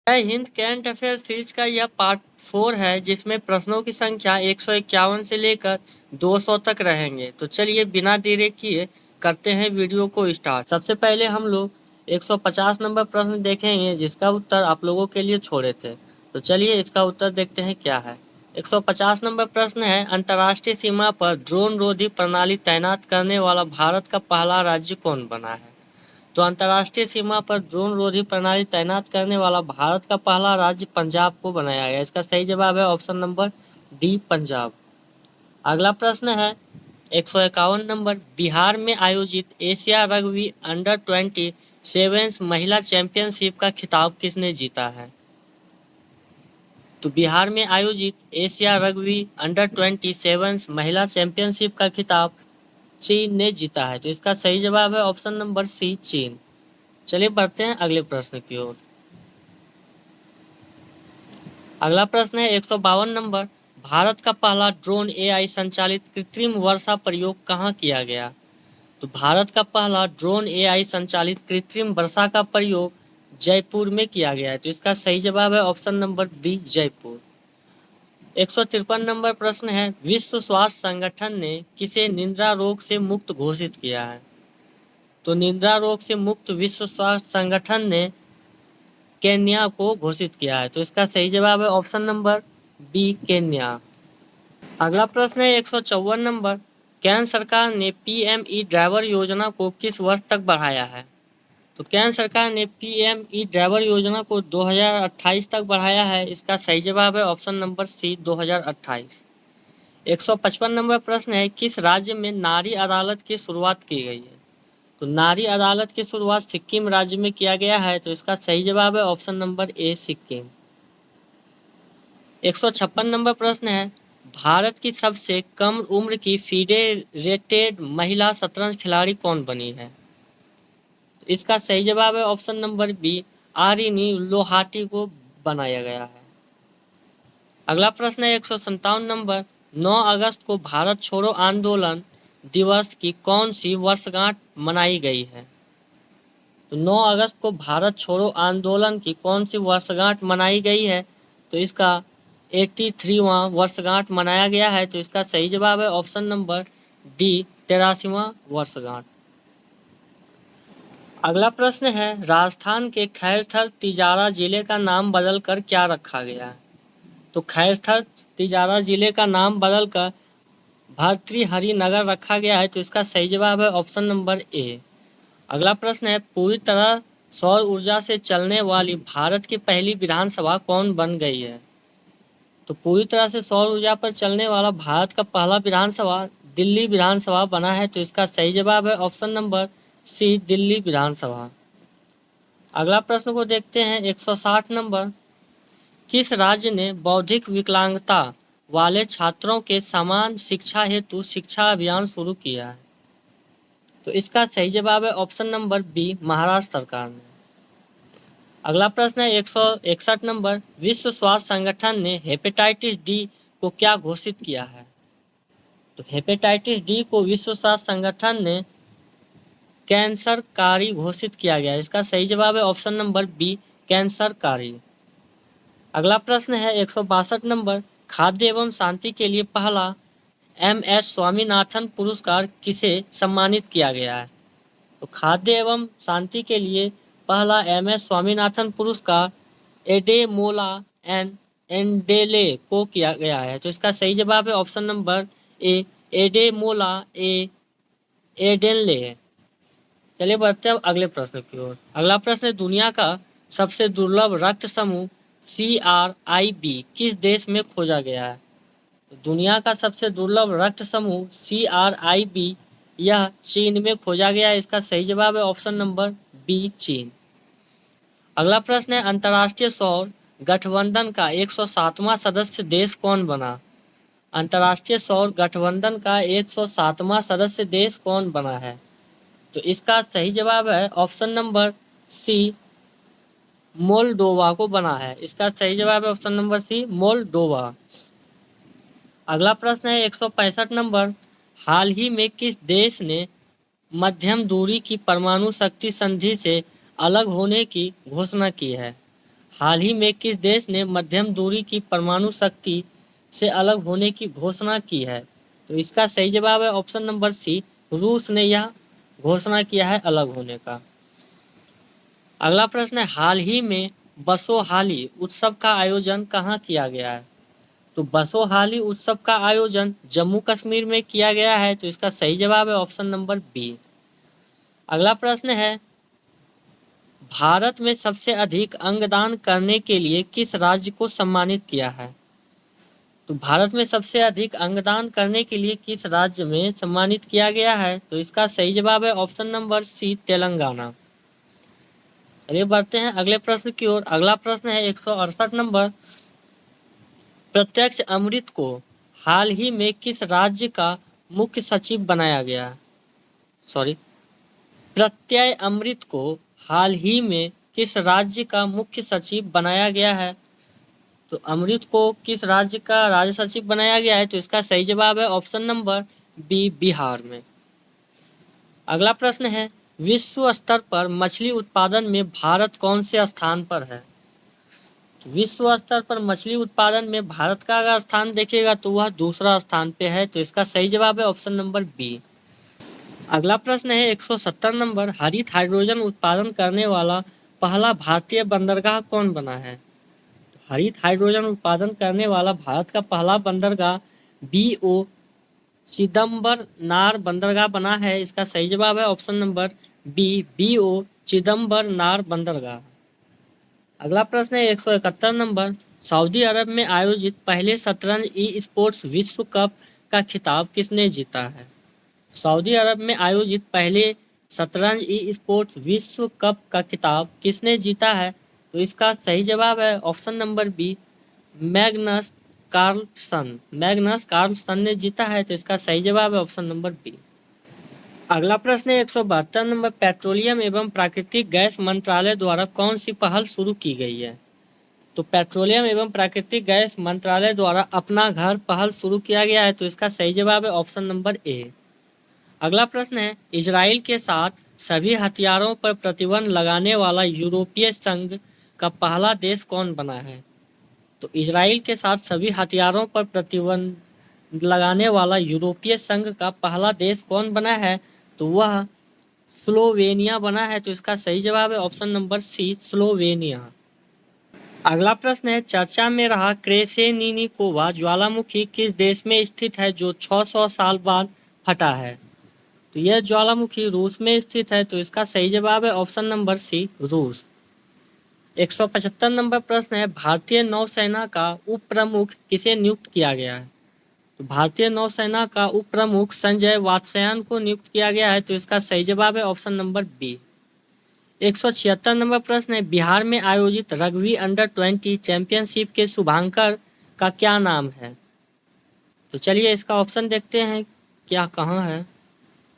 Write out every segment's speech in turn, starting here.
जय Hind current affair series का यह पार्ट 4 है जिसमें प्रश्नों की संख्या 151 से लेकर 200 तक रहेंगे। तो चलिए बिना देरी किए करते हैं वीडियो को स्टार्ट। सबसे पहले हम लोग 150 नंबर प्रश्न देखेंगे जिसका उत्तर आप लोगों के लिए छोड़े थे। तो चलिए इसका उत्तर देखते हैं क्या है। 150 नंबर प्रश्न है, अंतर्राष्ट्रीय सीमा पर ड्रोन रोधी प्रणाली तैनात करने वाला भारत का पहला राज्य कौन बना है। तो अंतर्राष्ट्रीय सीमा पर ड्रोन रोधी प्रणाली तैनात करने वाला भारत का पहला राज्य पंजाब को बनाया गया। इसका सही जवाब है ऑप्शन नंबर डी, पंजाब। अगला प्रश्न है 151 नंबर, बिहार में आयोजित एशिया रग्बी अंडर-27 महिला चैंपियनशिप का खिताब किसने जीता है। तो बिहार में आयोजित एशिया रग्बी अंडर-27 महिला चैंपियनशिप का खिताब चीन ने जीता है। तो इसका सही जवाब है ऑप्शन नंबर सी, चीन। चलिए बढ़ते हैं अगले प्रश्न की ओर। अगला प्रश्न है 152 नंबर, भारत का पहला ड्रोन एआई संचालित कृत्रिम वर्षा प्रयोग कहाँ किया गया। तो भारत का पहला ड्रोन एआई संचालित कृत्रिम वर्षा का प्रयोग जयपुर में किया गया है। तो इसका सही जवाब है ऑप्शन नंबर बी, जयपुर। 153 नंबर प्रश्न है, विश्व स्वास्थ्य संगठन ने किसे निद्रा रोग से मुक्त घोषित किया है। तो निद्रा रोग से मुक्त विश्व स्वास्थ्य संगठन ने केन्या को घोषित किया है। तो इसका सही जवाब है ऑप्शन नंबर बी, केन्या। अगला प्रश्न है 154 नंबर, केंद्र सरकार ने पीएमई ड्राइवर योजना को किस वर्ष तक बढ़ाया है। तो केंद्र सरकार ने पीएमई ड्राइवर योजना को 2028 तक बढ़ाया है। इसका सही जवाब है ऑप्शन नंबर सी, 2028। 155 नंबर प्रश्न है, किस राज्य में नारी अदालत की शुरुआत की गई है। तो नारी अदालत की शुरुआत सिक्किम राज्य में किया गया है। तो इसका सही जवाब है option number A, Sikkim. 156 number प्रश्न है, भारत की सबसे कम उम्र की फेडरेटेड महिला शतरंज खिलाड़ी कौन बनी है। तो इसका सही जवाब है ऑप्शन नंबर बी, आरिनी लोहाटी को बनाया गया है। अगला प्रश्न है 157 नंबर, 9 अगस्त को भारत छोड़ो आंदोलन दिवस की कौन सी वर्षगांठ मनाई गई है। तो 9 अगस्त को भारत छोड़ो आंदोलन की कौन सी वर्षगांठ मनाई गई है। तो इसका 83वां वर्षगांठ मनाया गया है। तो इसका सही जवाब है ऑप्शन नंबर डी, 83वां वर्षगांठ। अगला प्रश्न है, राजस्थान के खैरथर तिजारा जिले का नाम बदलकर क्या रखा गया है। तो खैरथर तिजारा जिले का नाम बदलकर भर्तृहरि नगर रखा गया है। तो इसका सही जवाब है ऑप्शन नंबर ए। अगला प्रश्न है, पूरी तरह सौर ऊर्जा से चलने वाली भारत की पहली विधानसभा कौन बन गई है। तो पूरी तरह से सौर ऊर्जा पर चलने वाला भारत का पहला विधानसभा दिल्ली विधानसभा बना है। तो इसका सही जवाब है ऑप्शन नंबर सी, दिल्ली विधानसभा। अगला प्रश्न को देखते हैं 160 नंबर, किस राज्य ने बौद्धिक विकलांगता वाले छात्रों के समान शिक्षा हेतु शिक्षा अभियान शुरू किया है। तो इसका सही जवाब है ऑप्शन नंबर बी, महाराष्ट्र सरकार ने। अगला प्रश्न है 161 नंबर, विश्व स्वास्थ्य संगठन ने हेपेटाइटिस डी को क्या घोषित किया है। तो हेपेटाइटिस डी को विश्व स्वास्थ्य संगठन ने कैंसरकारी घोषित किया गया। इसका सही जवाब है ऑप्शन नंबर बी, कैंसरकारी। अगला प्रश्न है 162 नंबर, खाद्य एवं शांति के लिए पहला MS स्वामीनाथन पुरस्कार किसे सम्मानित किया गया है। तो खाद्य एवं शांति के लिए पहला MS स्वामीनाथन पुरस्कार एडेमोला एंडेले को किया गया है। तो इसका सही जवाब है option number A, Ademola Adenle है। चलिए बढ़ते हैं अगले प्रश्न की ओर। अगला प्रश्न है, दुनिया का सबसे दुर्लभ रक्त समूह CRIB किस देश में खोजा गया है। दुनिया का सबसे दुर्लभ रक्त समूह CRIB यह चीन में खोजा गया है। इसका सही जवाब है ऑप्शन नंबर बी, चीन। अगला प्रश्न है, अंतर्राष्ट्रीय सौर गठबंधन का 107वां सदस्य देश कौन बना। अंतर्राष्ट्रीय सौर गठबंधन का 107वां सदस्य देश कौन बना है। तो इसका सही जवाब है ऑप्शन नंबर सी, मोल्डोवा को बना है। इसका सही जवाब है ऑप्शन नंबर सी, मोल्डोवा। अगला प्रश्न है 165 नंबर, हाल ही में किस देश ने मध्यम दूरी की परमाणु शक्ति संधि से अलग होने की घोषणा की है। हाल ही में किस देश ने मध्यम दूरी की परमाणु शक्ति से अलग होने की घोषणा की है? तो इसका सही जवाब है ऑप्शन नंबर सी, रूस ने यह घोषणा किया है अलग होने का। अगला प्रश्न है, हाल ही में बसोहाली उत्सव का आयोजन कहाँ किया गया है? तो बसोहाली उत्सव का आयोजन जम्मू कश्मीर में किया गया है। तो इसका सही जवाब है ऑप्शन नंबर बी। अगला प्रश्न है, भारत में सबसे अधिक अंगदान करने के लिए किस राज्य को सम्मानित किया है? तो भारत में सबसे अधिक अंगदान करने के लिए किस राज्य में सम्मानित किया गया है? तो इसका सही जवाब है ऑप्शन नंबर सी, तेलंगाना। चलिए बढ़ते हैं अगले प्रश्न की ओर। अगला प्रश्न है 168 नंबर, प्रत्यक्ष अमृत को हाल ही में किस राज्य का मुख्य सचिव बनाया गया? सॉरी, प्रत्यय अमृत को हाल ही में किस राज्य का मुख्य सचिव बनाया गया है? तो अमृत को किस राज्य का राज्य सचिव बनाया गया है? तो इसका सही जवाब है ऑप्शन नंबर बी, बिहार में। अगला प्रश्न है, विश्व स्तर पर मछली उत्पादन में भारत कौन से स्थान पर है? विश्व स्तर पर मछली उत्पादन में भारत का अगर स्थान देखिएगा तो वह दूसरा स्थान पे है। तो इसका सही जवाब है ऑप्शन नंबर बी। अगला प्रश्न है 170 नंबर, हरित हाइड्रोजन उत्पादन करने वाला पहला भारतीय बंदरगाह कौन बना है? हरित हाइड्रोजन उत्पादन करने वाला भारत का पहला बंदरगाह BO चिदम्बरनार बंदरगाह बना है। इसका सही जवाब है option number B, BO Chidambaranar बंदरगाह। अगला प्रश्न है 171 नंबर, सऊदी अरब में आयोजित पहले शतरंज ई स्पोर्ट्स विश्व कप का खिताब किसने जीता है? सऊदी अरब में आयोजित पहले शतरंज ई स्पोर्ट्स विश्व कप का खिताब किसने जीता है? तो इसका सही जवाब है option number B, Magnus Carlsen. Magnus Carlsen ने जीता है। तो इसका सही जवाब है ऑप्शन नंबर बी। अगला प्रश्न है 172 नंबर, पेट्रोलियम एवं प्राकृतिक गैस मंत्रालय द्वारा कौन सी पहल शुरू की गई है? तो पेट्रोलियम एवं प्राकृतिक गैस मंत्रालय द्वारा अपना घर पहल शुरू किया गया है। तो इसका सही जवाब है ऑप्शन नंबर ए। अगला प्रश्न है, इजराइल के साथ सभी हथियारों पर प्रतिबंध लगाने वाला यूरोपीय संघ का पहला देश कौन बना है? तो इजराइल के साथ सभी हथियारों पर प्रतिबंध लगाने वाला यूरोपीय संघ का पहला देश कौन बना है? तो वह स्लोवेनिया बना है। तो इसका सही जवाब है ऑप्शन नंबर सी, स्लोवेनिया। अगला प्रश्न है, चर्चा में रहा क्रेसेनिनिकोवा ज्वालामुखी किस देश में स्थित है जो 600 साल बाद फटा है? तो यह ज्वालामुखी रूस में स्थित है। तो इसका सही जवाब है ऑप्शन नंबर सी, रूस। 175 नंबर प्रश्न है, भारतीय नौसेना का उप प्रमुख किसे नियुक्त किया गया है? तो भारतीय नौसेना का उप प्रमुख संजय वात्स्यायन को नियुक्त किया गया है। तो इसका सही जवाब है ऑप्शन नंबर बी। 176 नंबर प्रश्न है, बिहार में आयोजित रग्बी अंडर-20 चैंपियनशिप के शुभांकर का क्या नाम है? तो चलिए इसका ऑप्शन देखते हैं क्या कहाँ है।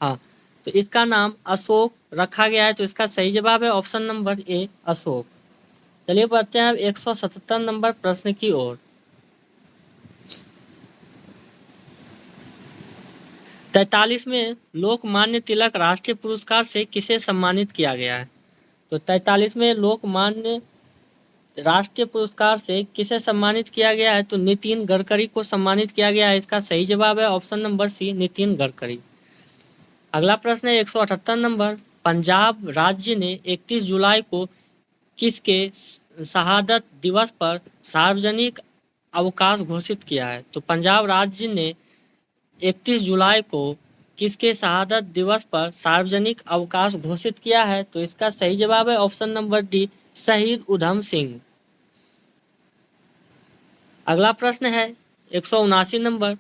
हाँ, तो इसका नाम अशोक रखा गया है। तो इसका सही जवाब है ऑप्शन नंबर ए, अशोक। चलिए बढ़ते हैं 177 नंबर प्रश्न की ओर। 43वें लोकमान्य तिलक राष्ट्रीय पुरस्कार से किसे सम्मानित किया गया है? तो 43वें लोकमान्य राष्ट्रीय पुरस्कार से किसे सम्मानित किया गया है? तो नितिन गडकरी को सम्मानित किया गया है। इसका सही जवाब है option number C, Nitin Gadkari. अगला प्रश्न है 178 नंबर, पंजाब राज्य ने 31 जुलाई को किसके शहादत दिवस पर सार्वजनिक अवकाश घोषित किया है? तो पंजाब राज्य ने 31 जुलाई को किसके शहादत दिवस पर सार्वजनिक अवकाश घोषित किया है? तो इसका सही जवाब है ऑप्शन नंबर डी, शहीद उधम सिंह। अगला प्रश्न है 179 नंबर,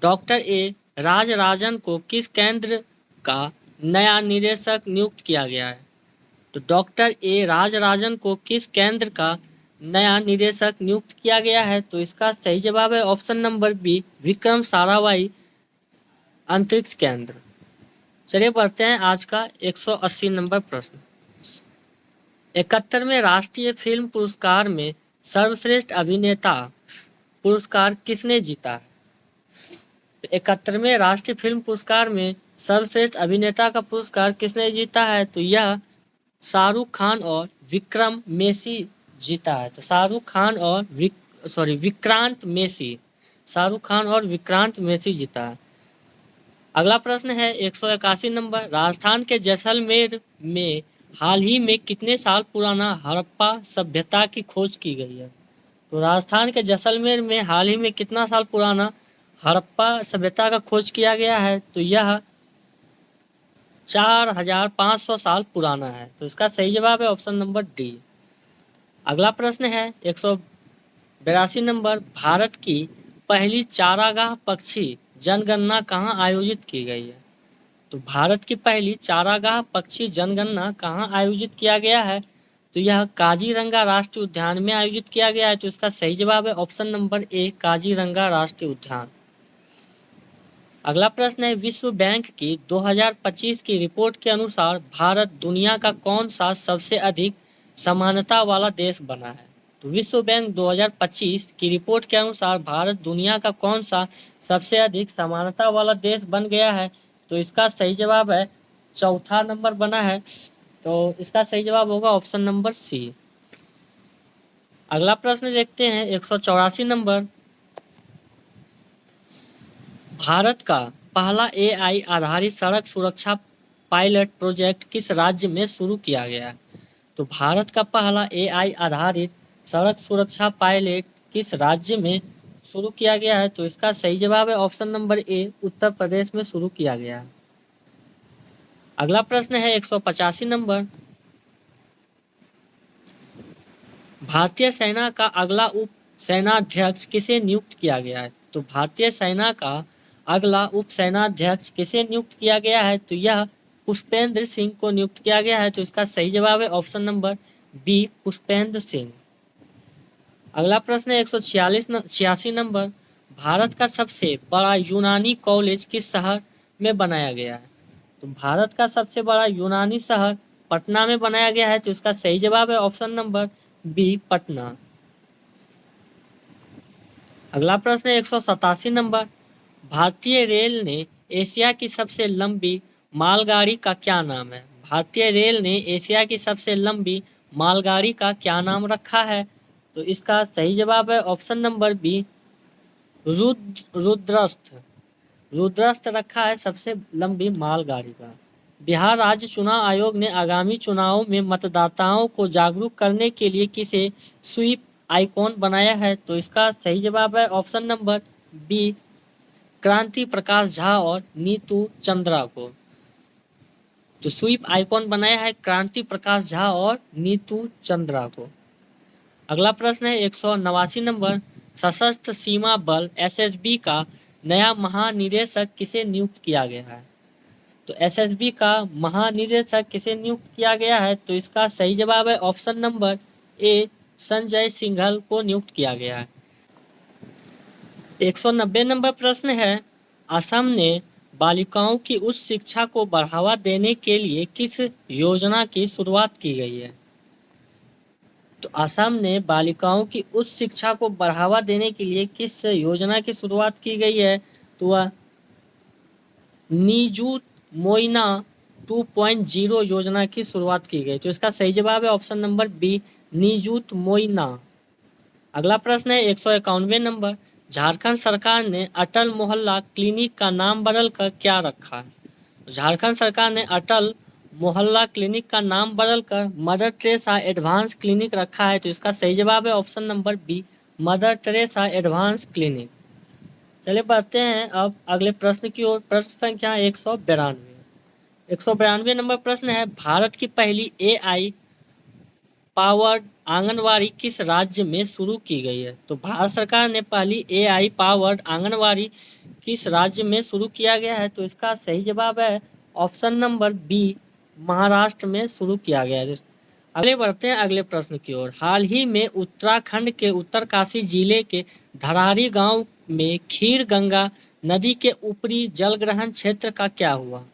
डॉक्टर ए राजराजन को किस केंद्र का नया निदेशक नियुक्त किया गया है? तो डॉक्टर ए राजराजन को किस केंद्र का नया निदेशक नियुक्त किया गया है? तो इसका सही जवाब है option number B, Vikram Sarabhai अंतरिक्ष केंद्र। चलिए बढ़ते हैं आज का 180 नंबर प्रश्न। 71वें राष्ट्रीय फिल्म पुरस्कार में सर्वश्रेष्ठ अभिनेता पुरस्कार किसने जीता है? तो 71वें राष्ट्रीय फिल्म पुरस्कार में सर्वश्रेष्ठ अभिनेता का पुरस्कार किसने जीता है? तो यह शाहरुख खान और विक्रम मेसी जीता है? तो शाहरुख खान और विक्रांत मैसी। शाहरुख खान और विक्रांत मैसी जीता है। अगला प्रश्न है 181 नंबर, राजस्थान के जैसलमेर में हाल ही में कितने साल पुराना हड़प्पा सभ्यता की खोज की गई है? तो राजस्थान के जैसलमेर में हाल ही में कितना साल पुराना हड़प्पा सभ्यता का खोज किया गया है? तो यह 4500 साल पुराना है। तो इसका सही जवाब है ऑप्शन नंबर डी। अगला प्रश्न है 182 नंबर, भारत की पहली चारागाह पक्षी जनगणना कहाँ आयोजित की गई है? तो भारत की पहली चारागाह पक्षी जनगणना कहाँ आयोजित किया गया है? तो यह काजीरंगा राष्ट्रीय उद्यान में आयोजित किया गया है। तो इसका सही जवाब है ऑप्शन नंबर ए, काजीरंगा राष्ट्रीय उद्यान। अगला प्रश्न है विश्व बैंक की 2025 की रिपोर्ट के अनुसार भारत दुनिया का कौन सा सबसे अधिक समानता वाला देश बना है? तो विश्व बैंक 2025 की रिपोर्ट के अनुसार भारत दुनिया का कौन सा सबसे अधिक समानता वाला देश बन गया है? तो इसका सही जवाब है चौथा नंबर बना है। तो इसका सही जवाब होगा ऑप्शन नंबर सी। अगला प्रश्न देखते हैं 184 नंबर, भारत का पहला एआई आधारित सड़क सुरक्षा पायलट प्रोजेक्ट किस राज्य में शुरू किया गया है? तो भारत का पहला एआई आधारित सड़क सुरक्षा पायलट किस राज्य में शुरू किया गया है? तो इसका सही जवाब है option number A, Uttar Pradesh में शुरू किया गया है। अगला प्रश्न है 185 नंबर, भारतीय सेना का अगला उप सेनाध्यक्ष किसे नियुक्त किया गया है? तो भारतीय सेना का अगला उप सेनाध्यक्ष किसे नियुक्त किया गया है? तो यह पुष्पेंद्र सिंह को नियुक्त किया गया है। तो इसका सही जवाब है option number B, Pushpendra Singh. अगला प्रश्न है 186 नंबर, भारत का सबसे बड़ा यूनानी कॉलेज किस शहर में बनाया गया है? तो भारत का सबसे बड़ा यूनानी शहर पटना में बनाया गया है। तो इसका सही जवाब है ऑप्शन नंबर बी, पटना। अगला प्रश्न है 187 नंबर, भारतीय रेल ने एशिया की सबसे लंबी मालगाड़ी का क्या नाम है? भारतीय रेल ने एशिया की सबसे लंबी मालगाड़ी का क्या नाम रखा है? तो इसका सही जवाब है ऑप्शन नंबर बी, रुद्रस्थ। रुद्रस्थ रखा है सबसे लंबी मालगाड़ी का। बिहार राज्य चुनाव आयोग ने आगामी चुनावों में मतदाताओं को जागरूक करने के लिए किसे स्वीप आइकॉन बनाया है? तो इसका सही जवाब है ऑप्शन नंबर बी, क्रांति प्रकाश झा और नीतू चंद्रा को। जो स्वीप आइकॉन बनाया है क्रांति प्रकाश झा और नीतू चंद्रा को। अगला प्रश्न है 189 नंबर, सशस्त्र सीमा बल एसएसबी का नया महानिदेशक किसे नियुक्त किया गया है? तो एसएसबी का महानिदेशक किसे नियुक्त किया गया है? तो इसका सही जवाब है option number A, Sanjay Singhal को नियुक्त किया गया है। 190 नंबर प्रश्न है, असम ने बालिकाओं की उच्च शिक्षा को बढ़ावा देने के लिए किस योजना की शुरुआत की गई है? तो असम ने बालिकाओं की उच्च शिक्षा को बढ़ावा देने के लिए किस योजना की शुरुआत की गई है? तो वह निजुत मोइना 2.0 योजना की शुरुआत की गई। तो इसका सही जवाब है option number B, Nijut Moina. अगला प्रश्न है 191 नंबर, झारखंड सरकार ने अटल मोहल्ला क्लिनिक का नाम बदलकर क्या रखा है? झारखंड सरकार ने अटल मोहल्ला क्लिनिक का नाम बदलकर मदर टेरेसा एडवांस क्लिनिक रखा है। तो इसका सही जवाब है option number B, Mother Teresa advance clinic. चलिए बढ़ते हैं अब अगले प्रश्न की ओर। प्रश्न संख्या 192 नंबर प्रश्न है, भारत की पहली एआई पावर्ड आंगनवाड़ी किस राज्य में शुरू की गई है? तो भारत सरकार ने पहली एआई पावर्ड आंगनवाड़ी किस राज्य में शुरू किया गया है? तो इसका सही जवाब है ऑप्शन नंबर बी, महाराष्ट्र में शुरू किया गया है। अगले बढ़ते हैं अगले प्रश्न की ओर। हाल ही में उत्तराखंड के उत्तरकाशी जिले के धरारी गांव में खीर गंगा नदी के ऊपरी जलग्रहण क्षेत्र का क्या हुआ?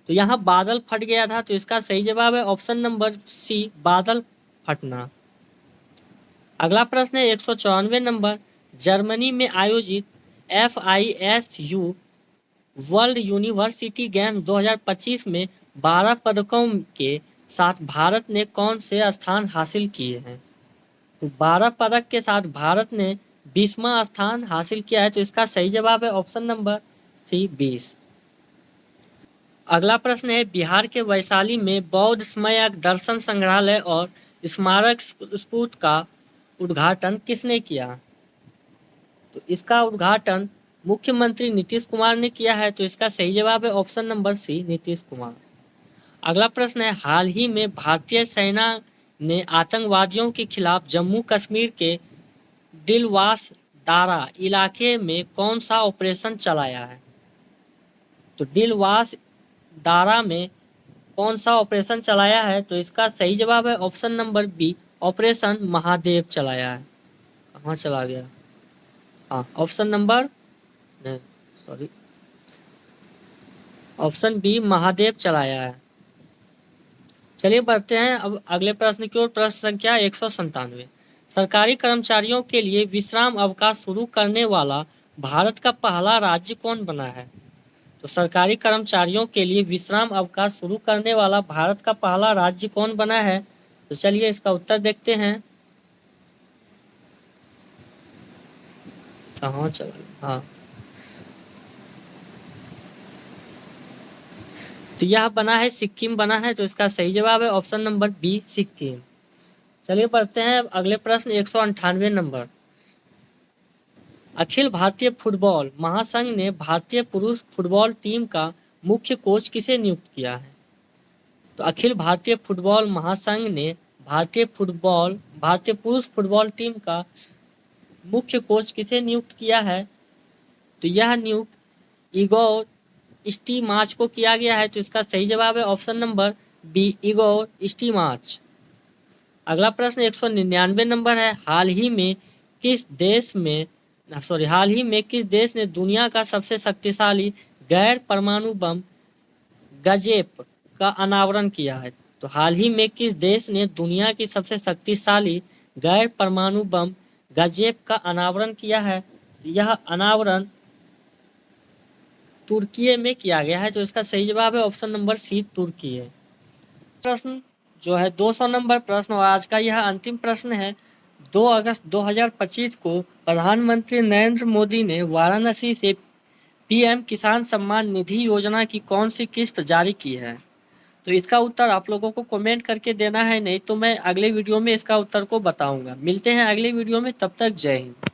तो यहाँ बादल फट गया था। तो इसका सही जवाब है ऑप्शन नंबर सी, बादल फटना। अगला प्रश्न है 194 नंबर, जर्मनी में आयोजित FISU वर्ल्ड यूनिवर्सिटी गेम्स 2025 में 12 पदकों के साथ भारत ने कौन से स्थान हासिल किए हैं? तो 12 पदक के साथ भारत ने 20वां स्थान हासिल किया है। तो इसका सही जवाब है ऑप्शन नंबर सी 20। अगला प्रश्न है बिहार के वैशाली में बौद्ध स्मारक दर्शन संग्रहालय और स्मारक स्फूर्त का उद्घाटन किसने किया? तो इसका उद्घाटन मुख्यमंत्री नीतीश कुमार ने किया है। तो इसका सही जवाब है option number C Nitish Kumar. अगला प्रश्न है हाल ही में भारतीय सेना ने आतंकवादियों के खिलाफ जम्मू कश्मीर के दिलवास दारा इलाके में कौन सा ऑपरेशन चलाया है? तो दिलवास दारा में कौन सा ऑपरेशन चलाया है? तो इसका सही जवाब है option number B operation Mahadev चलाया है। कहाँ चला गया? हाँ, ऑप्शन नंबर नहीं, सॉरी, ऑप्शन बी महादेव चलाया है। चलिए बढ़ते हैं अब अगले प्रश्न की ओर। प्रश्न संख्या 197। सरकारी कर्मचारियों के लिए विश्राम अवकाश शुरू करने वाला भारत का पहला राज्य कौन बना है? तो सरकारी कर्मचारियों के लिए विश्राम अवकाश शुरू करने वाला भारत का पहला राज्य कौन बना है? तो चलिए इसका उत्तर देखते हैं। कहाँ चला? हाँ, तो यह बना है सिक्किम बना है। तो इसका सही जवाब है ऑप्शन नंबर बी सिक्किम। चलिए बढ़ते हैं अगले प्रश्न 198 नंबर। अखिल भारतीय फुटबॉल महासंघ ने भारतीय पुरुष फुटबॉल टीम का मुख्य कोच किसे नियुक्त किया है? तो अखिल भारतीय फुटबॉल महासंघ ने भारतीय पुरुष फुटबॉल टीम का मुख्य कोच किसे नियुक्त किया है? तो यह नियुक्त इगोर स्टीमाच को किया गया है। तो इसका सही जवाब है ऑप्शन नंबर बी इगोर स्टीमाच। अगला प्रश्न 199 नंबर है। हाल ही में किस देश ने दुनिया का सबसे शक्तिशाली गैर परमाणु बम गजेप का अनावरण किया है? तो हाल ही में किस देश ने दुनिया की सबसे शक्तिशाली गैर परमाणु बम गजेप का अनावरण किया है? तो यह अनावरण तुर्की में किया गया है। तो इसका सही जवाब है ऑप्शन नंबर सी तुर्की है। प्रश्न जो है 200 नंबर प्रश्न और आज का यह अंतिम प्रश्न है। 2 अगस्त 2025 को प्रधानमंत्री नरेंद्र मोदी ने वाराणसी से पीएम किसान सम्मान निधि योजना की कौन सी किस्त जारी की है? तो इसका उत्तर आप लोगों को कमेंट करके देना है, नहीं तो मैं अगले वीडियो में इसका उत्तर को बताऊंगा। मिलते हैं अगले वीडियो में, तब तक जय हिंद।